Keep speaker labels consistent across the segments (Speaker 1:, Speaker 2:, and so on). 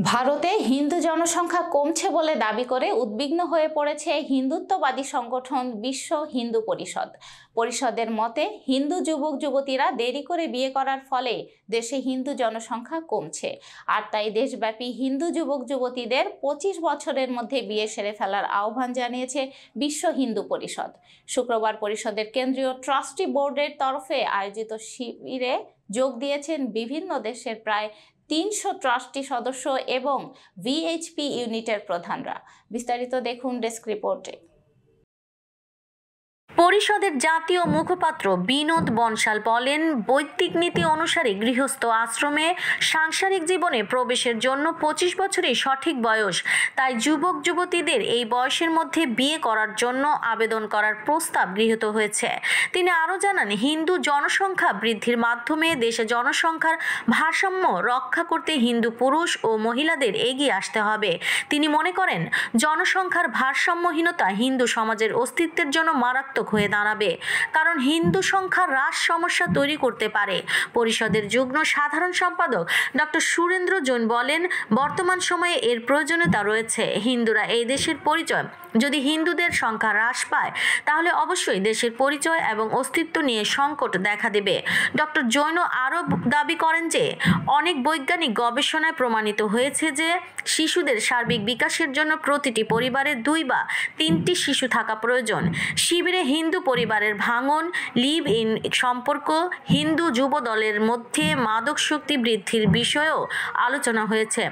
Speaker 1: ভারতে হিন্দু জনসংখ্যা কমছে বলে দাবি করে উদ্বিগ্ন হয়ে পড়েছে হিন্দুত্ববাদী সংগঠন বিশ্ব হিন্দু পরিষদ। পরিষদের মতে হিন্দু যুবক যুবতীরা দেরি করে বিয়ে করার ফলে দেশে হিন্দু জনসংখ্যা কমছে, আর তাই দেশব্যাপী হিন্দু যুবক যুবতীদের 25 বছরের মধ্যে বিয়ে সেরে ফেলার আহ্বান জানিয়েছে বিশ্ব হিন্দু পরিষদ। শুক্রবার পরিষদের কেন্দ্রীয় ট্রাস্টি বোর্ডের তরফে আয়োজিত শিবিরে যোগ দিয়েছেন বিভিন্ন দেশের প্রায় 300 ট্রাস্টি সদস্য এবং ভিএইচপি ইউনিটের প্রধানরা। বিস্তারিত দেখুন ডেস্ক রিপোর্টে।
Speaker 2: পরিষদের জাতীয় মুখপাত্র বিনোদ বনশাল বলেন, বৈদিক নীতি অনুসারে গৃহস্থ আশ্রমে সাংসারিক জীবনে প্রবেশের জন্য 25 বছরই সঠিক বয়স। তাই যুবক যুবতীদের এই বয়সের মধ্যে বিয়ে করার জন্য আবেদন করার প্রস্তাব গৃহীত হয়েছে। তিনি আরও জানান, হিন্দু জনসংখ্যা বৃদ্ধির মাধ্যমে দেশে জনসংখ্যার ভারসাম্য রক্ষা করতে হিন্দু পুরুষ ও মহিলাদের এগিয়ে আসতে হবে। তিনি মনে করেন, জনসংখ্যার ভারসাম্যহীনতা হিন্দু সমাজের অস্তিত্বের জন্য মারাত্মক হয়ে দাঁড়াবে, কারণ হিন্দু সংখ্যা হ্রাস সমস্যা তৈরি করতে পারে। পরিষদের যুগ্ম সাধারণ সম্পাদক ডক্টর সুরেন্দ্র জৈন বলেন, বর্তমান সময়ে এর প্রয়োজনীয়তা রয়েছে। হিন্দুরা এই দেশের পরিচয়। যদি হিন্দুদের সংখ্যা হ্রাস পায় তাহলে অবশ্যই দেশের পরিচয় এবং অস্তিত্ব নিয়ে সংকট দেখা দেবে। ডক্টর জৈন আরও দাবি করেন যে অনেক বৈজ্ঞানিক গবেষণায় প্রমাণিত হয়েছে যে শিশুদের সার্বিক বিকাশের জন্য প্রতিটি পরিবারে 2 বা 3টি শিশু থাকা প্রয়োজন। শিবিরে হিন্দু পরিবারের ভাঙন, লিভ ইন সম্পর্ক, হিন্দু যুব দলের মধ্যে মাদক শক্তি বৃদ্ধির বিষয়েও আলোচনা হয়েছে।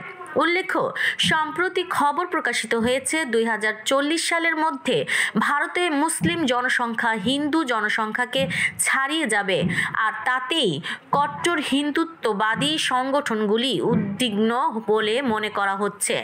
Speaker 2: উল্লেখ্য, সম্প্রতি খবর প্রকাশিত হয়েছে 2040 সালের মধ্যে ভারতে মুসলিম জনসংখ্যা হিন্দু জনসংখ্যাকে ছাড়িয়ে যাবে, আর তাতেই কট্টর হিন্দুত্ববাদী সংগঠনগুলি উদ্বিগ্ন বলে মনে করা হচ্ছে।